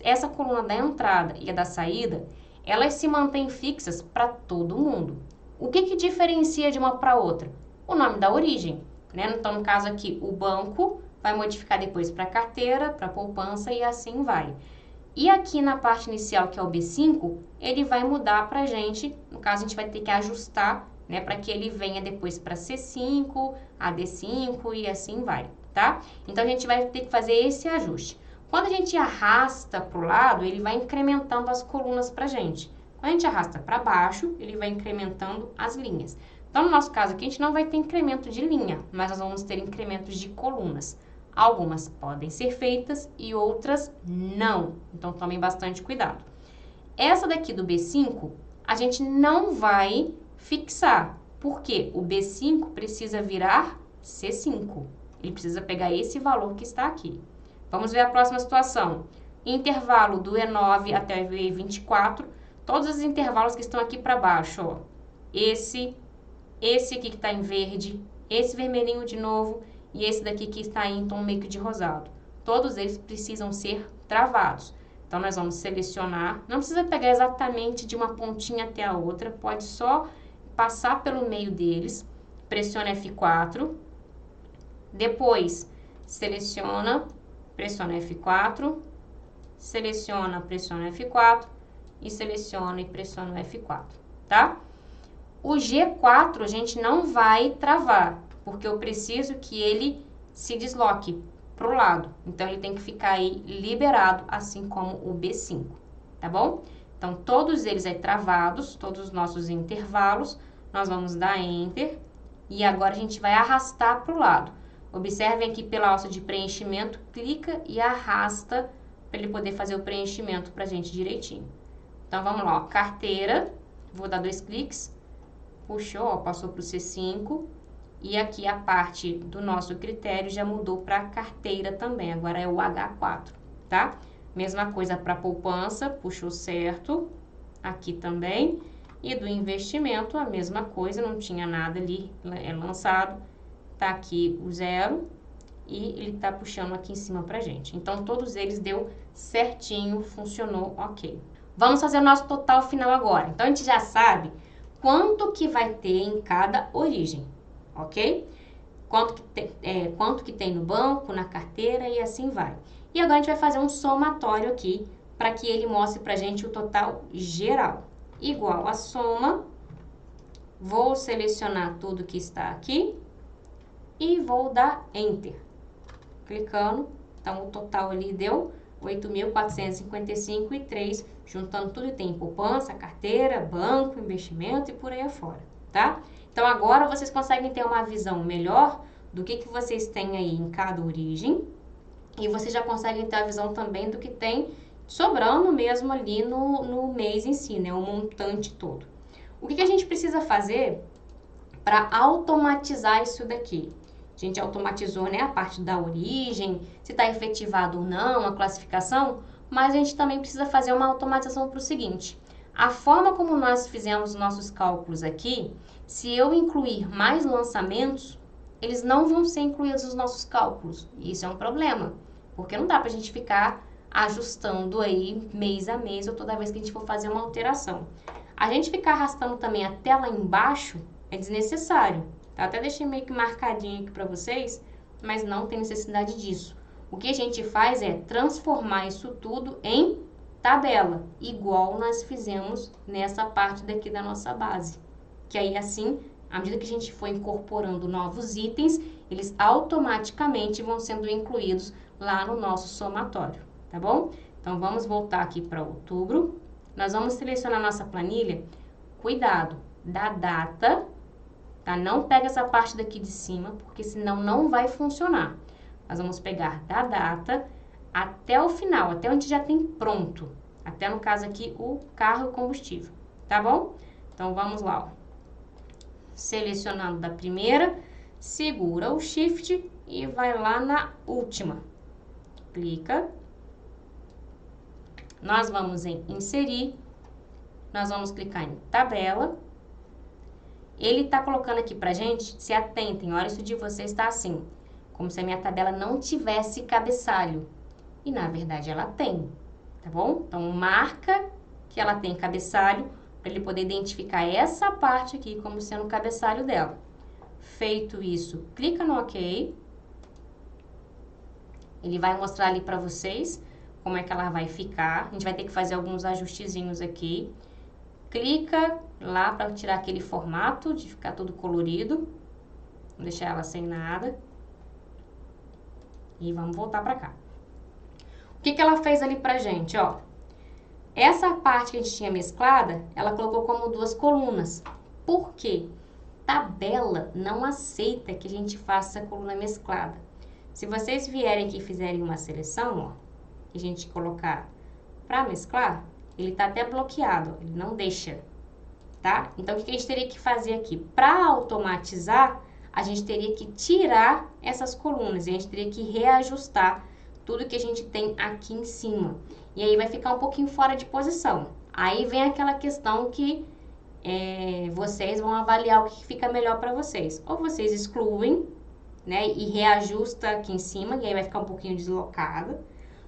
essa coluna da entrada e a da saída, elas se mantêm fixas para todo mundo. O que diferencia de uma para outra? O nome da origem, né? Então, no caso aqui, o banco vai modificar depois para carteira, para poupança e assim vai. E aqui na parte inicial, que é o B5, ele vai mudar para a gente, no caso, a gente vai ter que ajustar, né, para que ele venha depois para C5, AD5 e assim vai, tá? Então, a gente vai ter que fazer esse ajuste. Quando a gente arrasta para o lado, ele vai incrementando as colunas para a gente. Quando a gente arrasta para baixo, ele vai incrementando as linhas. Então, no nosso caso aqui, a gente não vai ter incremento de linha, mas nós vamos ter incrementos de colunas. Algumas podem ser feitas e outras não. Então, tomem bastante cuidado. Essa daqui do B5, a gente não vai fixar, porque o B5 precisa virar C5. Ele precisa pegar esse valor que está aqui. Vamos ver a próxima situação. Intervalo do E9 até o E24, todos os intervalos que estão aqui para baixo, ó. Esse aqui que está em verde, esse vermelhinho de novo e esse daqui que está em tom meio que de rosado. Todos eles precisam ser travados. Então, nós vamos selecionar, não precisa pegar exatamente de uma pontinha até a outra, pode só passar pelo meio deles, pressiona F4, depois seleciona, pressiona F4, seleciona, pressiona F4 e seleciona e pressiona o F4, tá? O G4 a gente não vai travar, porque eu preciso que ele se desloque para o lado. Então, ele tem que ficar aí liberado, assim como o B5, tá bom? Então, todos eles aí travados, todos os nossos intervalos, nós vamos dar Enter. E agora, a gente vai arrastar para o lado. Observem aqui pela alça de preenchimento, clica e arrasta para ele poder fazer o preenchimento para a gente direitinho. Então, vamos lá, ó, carteira, vou dar 2 cliques. Puxou, ó, passou para o C5 e aqui a parte do nosso critério já mudou para carteira também, agora é o H4, tá? Mesma coisa para poupança, puxou certo, aqui também. E do investimento, a mesma coisa, não tinha nada ali lançado, tá aqui o 0 e ele tá puxando aqui em cima pra gente. Então, todos eles deu certinho, funcionou ok. Vamos fazer o nosso total final agora. Então, a gente já sabe quanto que vai ter em cada origem, ok? Quanto que tem no banco, na carteira e assim vai. E agora a gente vai fazer um somatório aqui para que ele mostre pra gente o total geral. Igual a soma Vou selecionar tudo que está aqui e vou dar Enter. Clicando, então o total ali deu 8.455,03, juntando tudo, tem poupança, carteira, banco, investimento e por aí afora, tá? Então agora vocês conseguem ter uma visão melhor do que vocês têm aí em cada origem e vocês já conseguem ter a visão também do que tem sobrando mesmo ali no mês em si, né? O montante todo. O que a gente precisa fazer para automatizar isso daqui? A gente automatizou, né, a parte da origem, se está efetivado ou não, a classificação, mas a gente também precisa fazer uma automatização para o seguinte: a forma como nós fizemos os nossos cálculos aqui, se eu incluir mais lançamentos, eles não vão ser incluídos nos nossos cálculos. E isso é um problema, porque não dá para a gente ficar ajustando aí mês a mês ou toda vez que a gente for fazer uma alteração. A gente ficar arrastando também até lá embaixo é desnecessário. Até deixei meio que marcadinho aqui para vocês, mas não tem necessidade disso. O que a gente faz é transformar isso tudo em tabela, igual nós fizemos nessa parte daqui da nossa base. Que aí assim, à medida que a gente for incorporando novos itens, eles automaticamente vão sendo incluídos lá no nosso somatório, tá bom? Então vamos voltar aqui para outubro. Nós vamos selecionar nossa planilha. Cuidado, da data, tá? Não pega essa parte daqui de cima, porque senão não vai funcionar. Nós vamos pegar da data até o final, até onde já tem pronto. Até no caso aqui, o carro e o combustível, tá bom? Então vamos lá, ó. Selecionando da primeira, segura o Shift e vai lá na última. Clica. Nós vamos em inserir, nós vamos clicar em tabela. Ele está colocando aqui pra gente, se atentem, olha, isso de vocês está assim, como se a minha tabela não tivesse cabeçalho. E na verdade ela tem, tá bom? Então marca que ela tem cabeçalho, para ele poder identificar essa parte aqui como sendo o cabeçalho dela. Feito isso, clica no OK. Ele vai mostrar ali para vocês como é que ela vai ficar. A gente vai ter que fazer alguns ajustezinhos aqui. Clica lá para tirar aquele formato de ficar tudo colorido. Vou deixar ela sem nada. E vamos voltar para cá. O que ela fez ali pra gente, ó? Essa parte que a gente tinha mesclada, ela colocou como duas colunas. Por quê? Tabela não aceita que a gente faça coluna mesclada. Se vocês vierem aqui e fizerem uma seleção, ó, que a gente colocar para mesclar, ele tá até bloqueado, ele não deixa, tá? Então, o que a gente teria que fazer aqui? Para automatizar, a gente teria que tirar essas colunas e a gente teria que reajustar tudo que a gente tem aqui em cima. E aí vai ficar um pouquinho fora de posição. Aí vem aquela questão que vocês vão avaliar o que fica melhor para vocês. Ou vocês excluem, né, e reajusta aqui em cima, e aí vai ficar um pouquinho deslocado.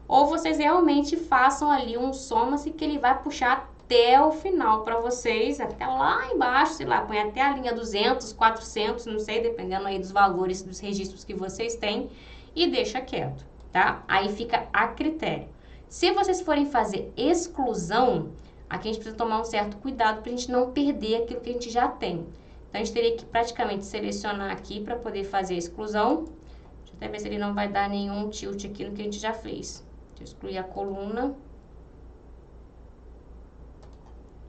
Ou vocês realmente façam ali um soma-se que ele vai puxar até o final para vocês, até lá embaixo, sei lá, põe até a linha 200, 400, não sei, dependendo aí dos valores dos registros que vocês têm, e deixa quieto, tá? Aí fica a critério. Se vocês forem fazer exclusão, aqui a gente precisa tomar um certo cuidado para a gente não perder aquilo que a gente já tem. Então, a gente teria que praticamente selecionar aqui para poder fazer a exclusão. Deixa eu até ver se ele não vai dar nenhum tilt aqui no que a gente já fez. Deixa eu excluir a coluna.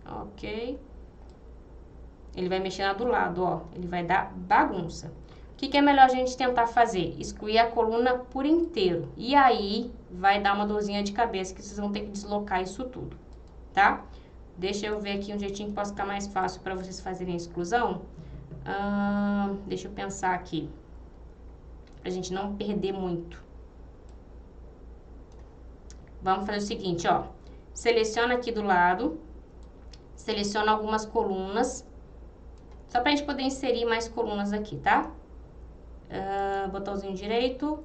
Ok. Ele vai mexer lá do lado, ó. Ele vai dar bagunça. O que é melhor a gente tentar fazer? Excluir a coluna por inteiro. E aí, vai dar uma dorzinha de cabeça que vocês vão ter que deslocar isso tudo, tá? Deixa eu ver aqui um jeitinho que possa ficar mais fácil para vocês fazerem a exclusão. Deixa eu pensar aqui. Pra gente não perder muito. Vamos fazer o seguinte, ó. Seleciona aqui do lado. Seleciona algumas colunas. Só pra gente poder inserir mais colunas aqui, tá? Botãozinho direito.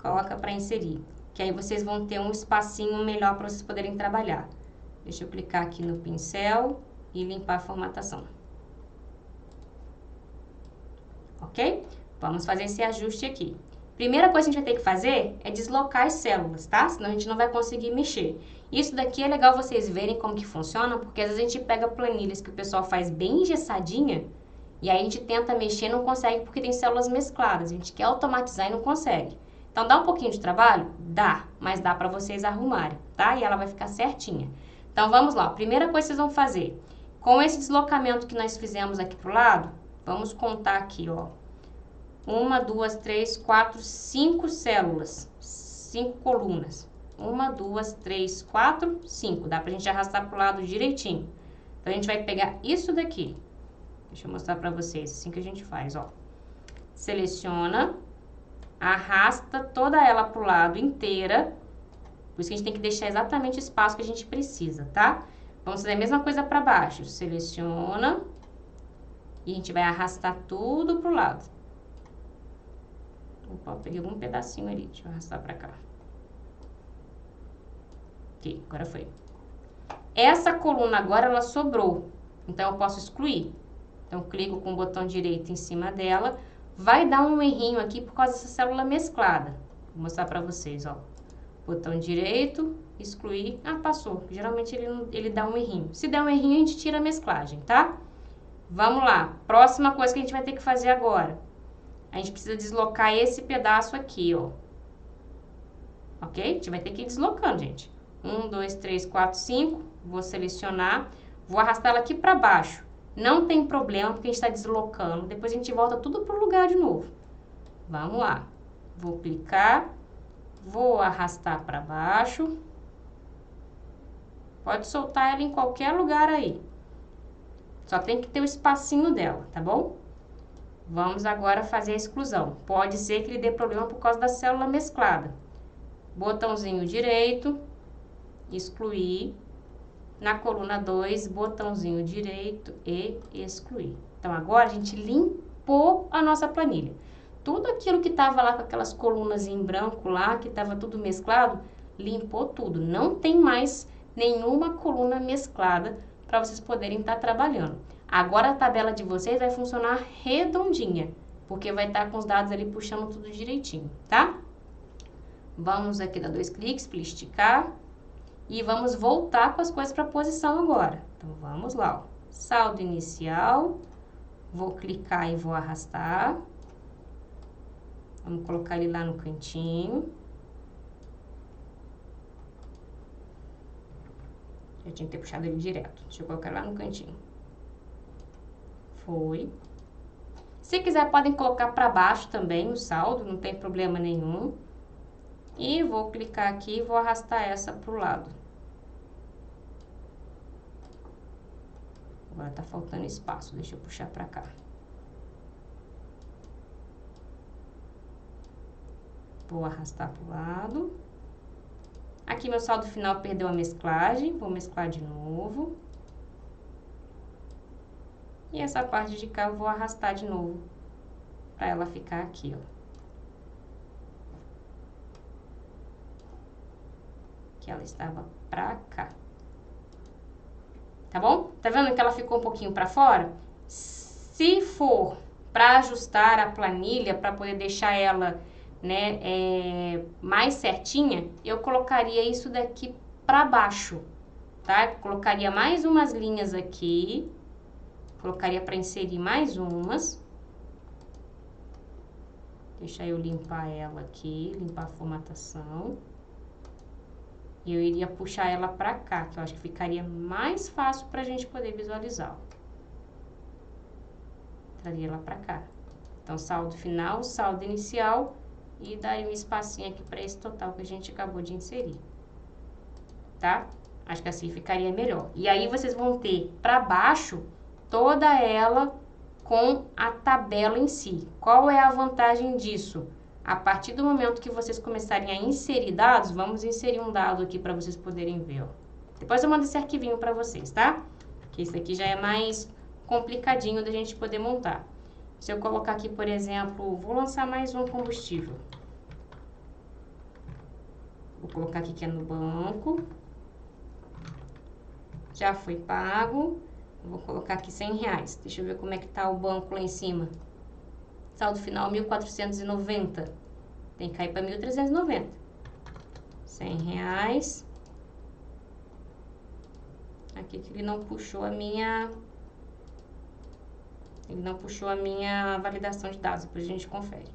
Coloca pra inserir. Que aí vocês vão ter um espacinho melhor para vocês poderem trabalhar. Deixa eu clicar aqui no pincel e limpar a formatação. Ok? Vamos fazer esse ajuste aqui. Primeira coisa que a gente vai ter que fazer é deslocar as células, tá? Senão a gente não vai conseguir mexer. Isso daqui é legal vocês verem como que funciona, porque às vezes a gente pega planilhas que o pessoal faz bem engessadinha, e aí a gente tenta mexer e não consegue porque tem células mescladas. A gente quer automatizar e não consegue. Então, dá um pouquinho de trabalho? Dá, mas dá para vocês arrumarem, tá? E ela vai ficar certinha. Então, vamos lá. Primeira coisa que vocês vão fazer. Com esse deslocamento que nós fizemos aqui pro lado, vamos contar aqui, ó. 1, 2, 3, 4, 5 células. 5 colunas. 1, 2, 3, 4, 5. Dá pra gente arrastar pro lado direitinho. Então, a gente vai pegar isso daqui. Deixa eu mostrar pra vocês, assim que a gente faz, ó. Seleciona, arrasta toda ela pro lado inteira. Por isso que a gente tem que deixar exatamente o espaço que a gente precisa, tá? Vamos fazer a mesma coisa pra baixo. Seleciona e a gente vai arrastar tudo pro lado. Opa, peguei algum pedacinho ali, deixa eu arrastar pra cá. Ok, agora foi. Essa coluna agora, ela sobrou. Então, eu posso excluir. Então, clico com o botão direito em cima dela. Vai dar um errinho aqui por causa dessa célula mesclada. Vou mostrar pra vocês, ó. Botão direito, excluir. Ah, passou. Geralmente ele dá um errinho. Se der um errinho, a gente tira a mesclagem, tá? Vamos lá. Próxima coisa que a gente vai ter que fazer agora. A gente precisa deslocar esse pedaço aqui, ó. Ok? A gente vai ter que ir deslocando, gente. 1, 2, 3, 4, 5. Vou selecionar. Vou arrastar ela aqui pra baixo. Não tem problema, porque a gente está deslocando. Depois a gente volta tudo pro lugar de novo. Vamos lá. Vou clicar. Vou arrastar para baixo. Pode soltar ela em qualquer lugar aí. Só tem que ter o espacinho dela, tá bom? Vamos agora fazer a exclusão. Pode ser que ele dê problema por causa da célula mesclada. Botãozinho direito, excluir. Na coluna 2, botãozinho direito e excluir. Então, agora a gente limpou a nossa planilha. Tudo aquilo que estava lá com aquelas colunas em branco lá, que estava tudo mesclado, limpou tudo. Não tem mais nenhuma coluna mesclada para vocês poderem estar trabalhando. Agora a tabela de vocês vai funcionar redondinha, porque vai estar com os dados ali puxando tudo direitinho, tá? Vamos aqui dar 2 cliques para esticar. E vamos voltar com as coisas para a posição agora. Então, vamos lá, ó. Saldo inicial. Vou clicar e vou arrastar. Vamos colocar ele lá no cantinho. Já tinha que ter puxado ele direto. Deixa eu colocar lá no cantinho. Foi. Se quiser, podem colocar para baixo também o saldo, não tem problema nenhum. E vou clicar aqui e vou arrastar essa pro lado. Agora tá faltando espaço, deixa eu puxar pra cá. Vou arrastar pro lado. Aqui meu saldo final perdeu a mesclagem, vou mesclar de novo. E essa parte de cá eu vou arrastar de novo, pra ela ficar aqui, ó. Que ela estava pra cá. Tá bom? Tá vendo que ela ficou um pouquinho pra fora? Se for pra ajustar a planilha, pra poder deixar ela, né, mais certinha, eu colocaria isso daqui pra baixo, tá? Colocaria mais umas linhas aqui. Colocaria pra inserir mais umas. Deixa eu limpar ela aqui, limpar a formatação. E eu iria puxar ela pra cá, que eu acho que ficaria mais fácil pra gente poder visualizar. Traria ela pra cá. Então, saldo final, saldo inicial e daria um espacinho aqui pra esse total que a gente acabou de inserir. Tá? Acho que assim ficaria melhor. E aí, vocês vão ter pra baixo toda ela com a tabela em si. Qual é a vantagem disso? A partir do momento que vocês começarem a inserir dados, vamos inserir um dado aqui para vocês poderem ver, ó. Depois eu mando esse arquivinho para vocês, tá? Que esse aqui já é mais complicadinho da gente poder montar. Se eu colocar aqui, por exemplo, vou lançar mais um combustível. Vou colocar aqui que é no banco. Já foi pago. Vou colocar aqui R$100. Deixa eu ver como é que tá o banco lá em cima. Saldo final 1.490. Tem que cair para 1.390. R$100. Aqui que ele não puxou a minha... Ele não puxou a minha validação de dados, depois a gente confere.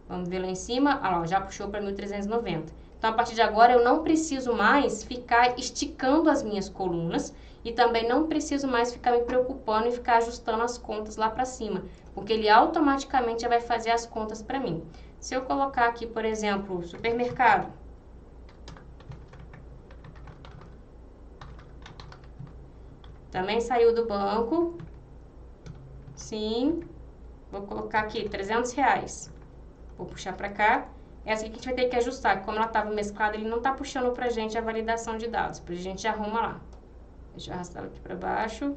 Vamos ver lá em cima, ah lá, já puxou para 1.390. Então, a partir de agora, eu não preciso mais ficar esticando as minhas colunas e também não preciso mais ficar me preocupando e ficar ajustando as contas lá para cima, porque ele automaticamente já vai fazer as contas para mim. Se eu colocar aqui, por exemplo, supermercado, também saiu do banco, sim, vou colocar aqui R$300, vou puxar para cá. Essa aqui que a gente vai ter que ajustar, como ela estava mesclada, ele não está puxando pra gente a validação de dados, depois a gente arruma lá. Deixa eu arrastar ela aqui para baixo,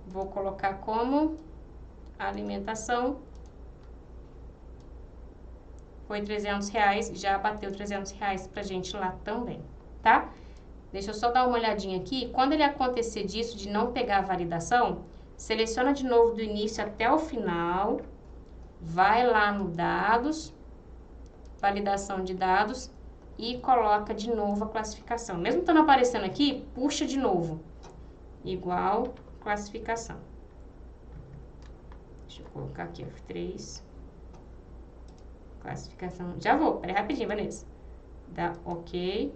vou colocar como alimentação, foi R$300, já bateu R$300 pra gente lá também, tá? Deixa eu só dar uma olhadinha aqui, quando ele acontecer disso, de não pegar a validação, seleciona de novo do início até o final, vai lá no dados, validação de dados e coloca de novo a classificação. Mesmo estando aparecendo aqui, puxa de novo, igual classificação. Deixa eu colocar aqui F3, classificação, já vou, peraí rapidinho, Vanessa, dá OK,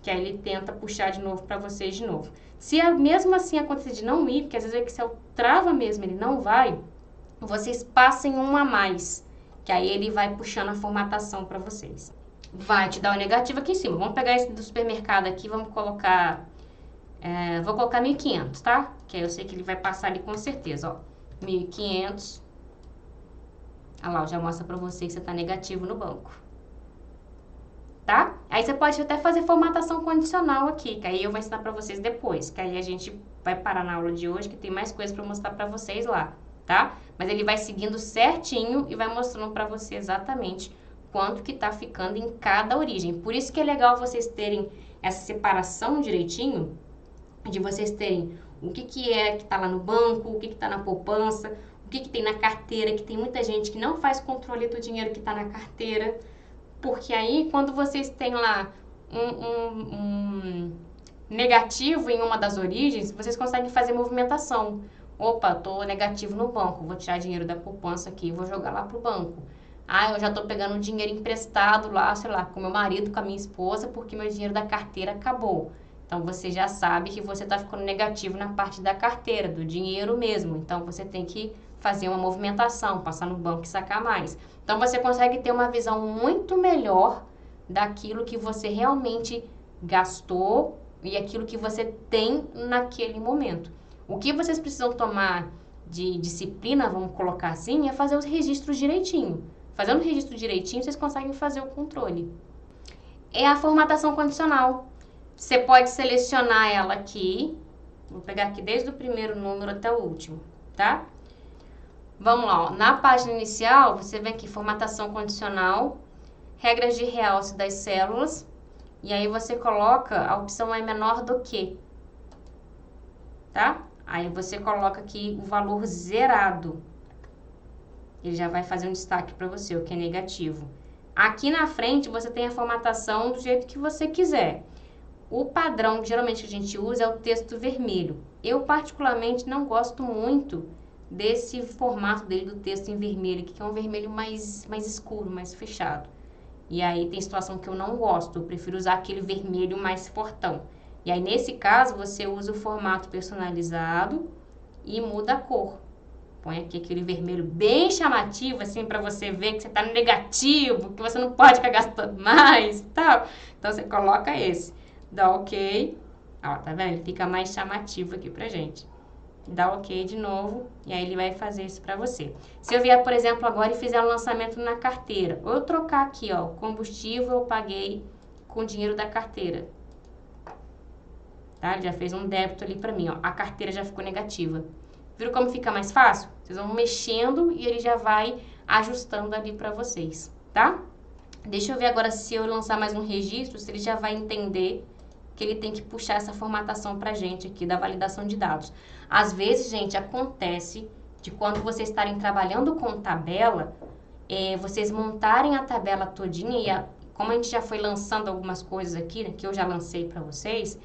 que aí ele tenta puxar de novo para vocês de novo. Se mesmo assim acontecer de não ir, porque às vezes o Excel trava mesmo, ele não vai, vocês passem um a mais, que aí ele vai puxando a formatação para vocês. Vai te dar o negativo aqui em cima. Vamos pegar esse do supermercado aqui, vamos colocar... vou colocar 1.500, tá? Que aí eu sei que ele vai passar ali com certeza, ó. 1.500. Olha lá, já mostra para você que você tá negativo no banco. Tá? Aí você pode até fazer formatação condicional aqui, que aí eu vou ensinar para vocês depois. Que aí a gente vai parar na aula de hoje, que tem mais coisas para mostrar para vocês lá. Tá? Mas ele vai seguindo certinho e vai mostrando para você exatamente quanto que tá ficando em cada origem. Por isso que é legal vocês terem essa separação direitinho, de vocês terem o que é que tá lá no banco, o que tá na poupança, o que tem na carteira, que tem muita gente que não faz controle do dinheiro que tá na carteira, porque aí quando vocês têm lá um negativo em uma das origens, vocês conseguem fazer movimentação. Opa, tô negativo no banco, vou tirar dinheiro da poupança aqui e vou jogar lá pro banco. Ah, eu já tô pegando dinheiro emprestado lá, sei lá, com meu marido, com a minha esposa, porque meu dinheiro da carteira acabou. Então, você já sabe que você tá ficando negativo na parte da carteira, do dinheiro mesmo. Então, você tem que fazer uma movimentação, passar no banco e sacar mais. Então, você consegue ter uma visão muito melhor daquilo que você realmente gastou e aquilo que você tem naquele momento. O que vocês precisam tomar de disciplina, vamos colocar assim, é fazer os registros direitinho. Fazendo o registro direitinho, vocês conseguem fazer o controle. É a formatação condicional. Você pode selecionar ela aqui. Vou pegar aqui desde o primeiro número até o último, tá? Vamos lá, ó. Na página inicial, você vem aqui, formatação condicional, regras de realce das células, e aí você coloca, a opção é menor do que, tá? Aí você coloca aqui o valor zerado. Ele já vai fazer um destaque para você, o que é negativo. Aqui na frente você tem a formatação do jeito que você quiser. O padrão que geralmente a gente usa é o texto vermelho. Eu particularmente não gosto muito desse formato dele, do texto em vermelho, que é um vermelho mais escuro, mais fechado. E aí tem situação que eu não gosto, eu prefiro usar aquele vermelho mais fortão. E aí, nesse caso, você usa o formato personalizado e muda a cor. Põe aqui aquele vermelho bem chamativo, assim, para você ver que você tá no negativo, que você não pode ficar gastando mais e tal. Então, você coloca esse. Dá OK. Ó, tá vendo? Ele fica mais chamativo aqui pra gente. Dá OK de novo, e aí ele vai fazer isso pra você. Se eu vier, por exemplo, agora e fizer um lançamento na carteira, ou eu trocar aqui, ó, combustível eu paguei com o dinheiro da carteira. Tá? Ele já fez um débito ali pra mim, ó. A carteira já ficou negativa. Viram como fica mais fácil? Vocês vão mexendo e ele já vai ajustando ali pra vocês, tá? Deixa eu ver agora se eu lançar mais um registro, se ele já vai entender que ele tem que puxar essa formatação pra gente aqui da validação de dados. Às vezes, gente, acontece de quando vocês estarem trabalhando com tabela, vocês montarem a tabela todinha e como a gente já foi lançando algumas coisas aqui, né, que eu já lancei pra vocês,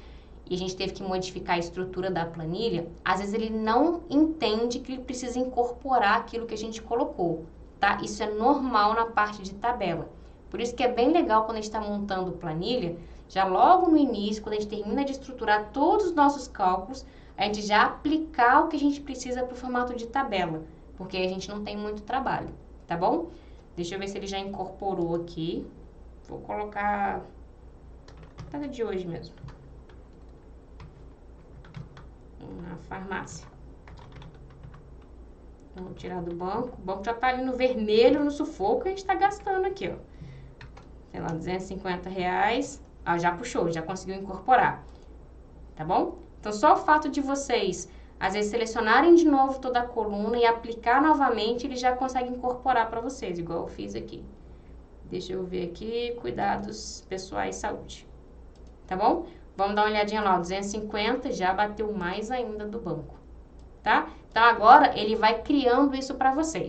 e a gente teve que modificar a estrutura da planilha, às vezes ele não entende que ele precisa incorporar aquilo que a gente colocou, tá? Isso é normal na parte de tabela. Por isso que é bem legal quando a gente está montando planilha, já logo no início, quando a gente termina de estruturar todos os nossos cálculos, a gente já aplicar o que a gente precisa para o formato de tabela, porque a gente não tem muito trabalho, tá bom? Deixa eu ver se ele já incorporou aqui. Vou colocar data de hoje mesmo. Na farmácia. Vamos tirar do banco. O banco já tá ali no vermelho, no sufoco, e a gente tá gastando aqui, ó. Sei lá, R$250. Ah, já puxou, já conseguiu incorporar. Tá bom? Então, só o fato de vocês, às vezes, selecionarem de novo toda a coluna e aplicar novamente, ele já consegue incorporar para vocês, igual eu fiz aqui. Deixa eu ver aqui, cuidados pessoais, saúde. Tá bom? Vamos dar uma olhadinha lá, 250 já bateu mais ainda do banco, tá? Então, agora ele vai criando isso para vocês.